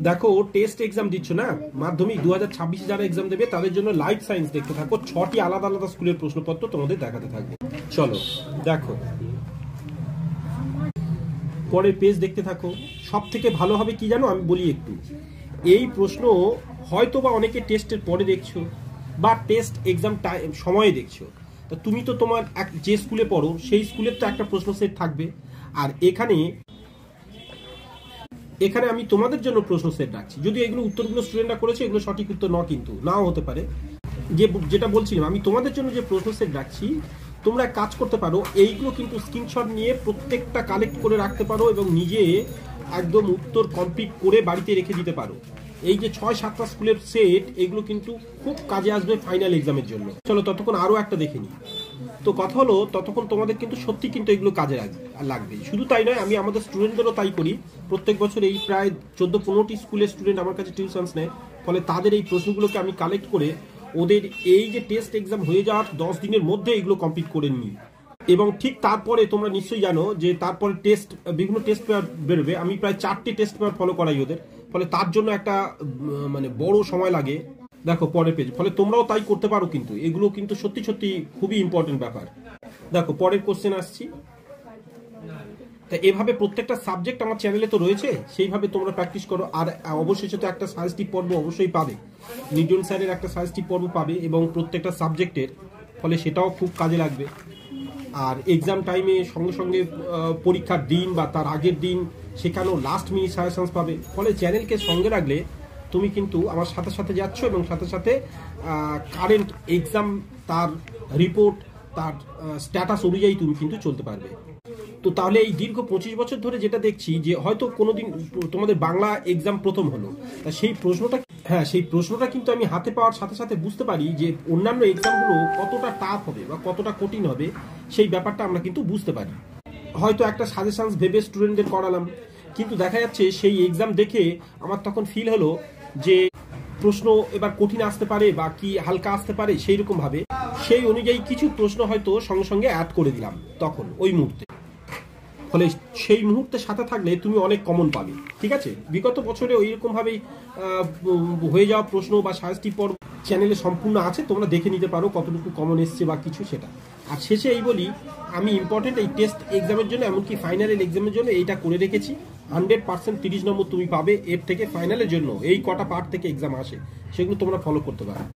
দেখো test exam দিচ্ছ না, মাধ্যমিক 2026 যারা এক্সাম দেবে তাদের জন্য লাইফ সায়েন্স দেখতে থাকো। 6টি আলাদা আলাদা স্কুলের প্রশ্নপত্র তোমাদের দেখাতে থাকবে। চলো দেখো, পরের পেজ দেখতে থাকো। সব থেকে ভালো হবে কি জানো, আমি বলি একটু, এই প্রশ্ন হয়তো বা অনেকে টেস্টের পরে দেখছো বা টেস্ট এক্সাম সময়ে দেখছো। তা তুমি তো তোমার যে স্কুলে পড়ো সেই স্কুলের তো একটা প্রশ্ন সেট থাকবে, আর এখানে আমি তোমাদের জন্য প্রশ্ন সেট রাখছি। যদি এগুলো উত্তরগুলো স্টুডেন্টরা করেছে, এগুলো সঠিক উত্তর কিন্তু নাও হতে পারে। যেটা বলছিলাম, আমি তোমাদের জন্য যে প্রশ্ন সেট রাখছি, তোমরা কাজ করতে পারো, এইগুলো কিন্তু স্ক্রিনশট নিয়ে প্রত্যেকটা কালেক্ট করে রাখতে পারো এবং নিজে একদম উত্তর কমপ্লিট করে বাড়িতে রেখে দিতে পারো। এই যে 6-7টা স্কুলের সেট, এগুলো কিন্তু খুব কাজে আসবে ফাইনাল এক্সামের জন্য। চলো ততক্ষণ আরো একটা দেখে নিই। তো কথা হলো, ততক্ষণ তোমাদের কিন্তু সত্যি কিন্তু এগুলো কাজে লাগবে। শুধু তাই নয়, আমি আমাদের স্টুডেন্টদেরও তাই করি। প্রত্যেক বছর এই প্রায় 14-15টি স্কুলের স্টুডেন্ট আমার কাছে টিউশনস নেয়, ফলে তাদের এই প্রশ্নগুলোকে আমি কালেক্ট করে ওদের এই যে টেস্ট এক্সাম হয়ে যাওয়ার 10 দিনের মধ্যে এগুলো কমপ্লিট করে নিই। এবং ঠিক তারপরে তোমরা নিশ্চয়ই জানো যে তারপরে বিভিন্ন টেস্ট পেপার বেরোবে। আমি প্রায় 4টি টেস্ট পেপার ফলো করাই ওদের, ফলে তার জন্য একটা মানে বড় সময় লাগে। দেখো পরের পেজ, ফলে তোমরাও তাই করতে পারো, কিন্তু এগুলো কিন্তু সত্যি সত্যি খুবই ইম্পর্টেন্ট ব্যাপার। দেখো পরের কোশ্চেন আসছি। তা এভাবে প্রত্যেকটা সাবজেক্ট আমার চ্যানেলে তো রয়েছে, সেইভাবে তোমরা প্র্যাকটিস করো। আর অবশেষে তো একটা সাজেস্টিভ পর্ব অবশ্যই পাবে, নির্জন স্যারের একটা সাজেস্টিভ পর্ব পাবে এবং প্রত্যেকটা সাবজেক্টের, ফলে সেটাও খুব কাজে লাগবে। আর এক্সাম টাইমে সঙ্গে সঙ্গে পরীক্ষার দিন বা তার আগের দিন সেখানেও লাস্ট মিনিট সাজেশনস পাবে। ফলে চ্যানেলকে সঙ্গে রাখলে তুমি কিন্তু আমার সাথে সাথে যাচ্ছ এবং সাথে সাথে কারেন্ট এক্সাম, তার রিপোর্ট, তার স্ট্যাটাস অনুযায়ী তুমি কিন্তু চলতে পারবে। তো তাহলে এই দীর্ঘ 25 বছর ধরে যেটা দেখছি, যে হয়তো কোনোদিন তোমাদের বাংলা এক্সাম প্রথম হলো, তা সেই প্রশ্নটা কিন্তু আমি হাতে পাওয়ার সাথে সাথে বুঝতে পারি যে অন্যান্য এক্সামগুলো কতটা টাফ হবে বা কতটা কঠিন হবে, সেই ব্যাপারটা আমরা কিন্তু বুঝতে পারি। হয়তো একটা সাজেশনস ভেবে স্টুডেন্টদের করালাম, কিন্তু দেখা যাচ্ছে সেই এক্সাম দেখে আমার তখন ফিল হলো যে প্রশ্ন এবার কঠিন আসতে পারে বা কি হালকা আসতে পারে, সেই রকম ভাবে সেই অনুযায়ী কিছু প্রশ্ন হয়তো সঙ্গে সঙ্গে অ্যাড করে দিলাম তখন ওই মুহূর্তে। ফলে সেই মুহূর্তের সাথে থাকলে তুমি অনেক কমন পাবে। ঠিক আছে, বিগত বছরে ওইরকম ভাবেই হয়ে যাওয়া প্রশ্ন বা সাজেস্টিভ পর্ব চ্যানেলে সম্পূর্ণ আছে, তোমরা দেখে নিতে পারো কতটুকু কমন এসছে বা কিছু সেটা। আর শেষে এই বলি, আমি ইম্পর্টেন্ট এই টেস্ট এক্সামের জন্য, এমনকি ফাইনালের এক্সামের জন্য এইটা করে রেখেছি। 100% 30 নম্বর তুমি পাবে। এর থেকে ফাইনালের জন্য এই কটা পার্ট থেকে এক্সাম আসে, সেগুলো তোমরা ফলো করতে পারো।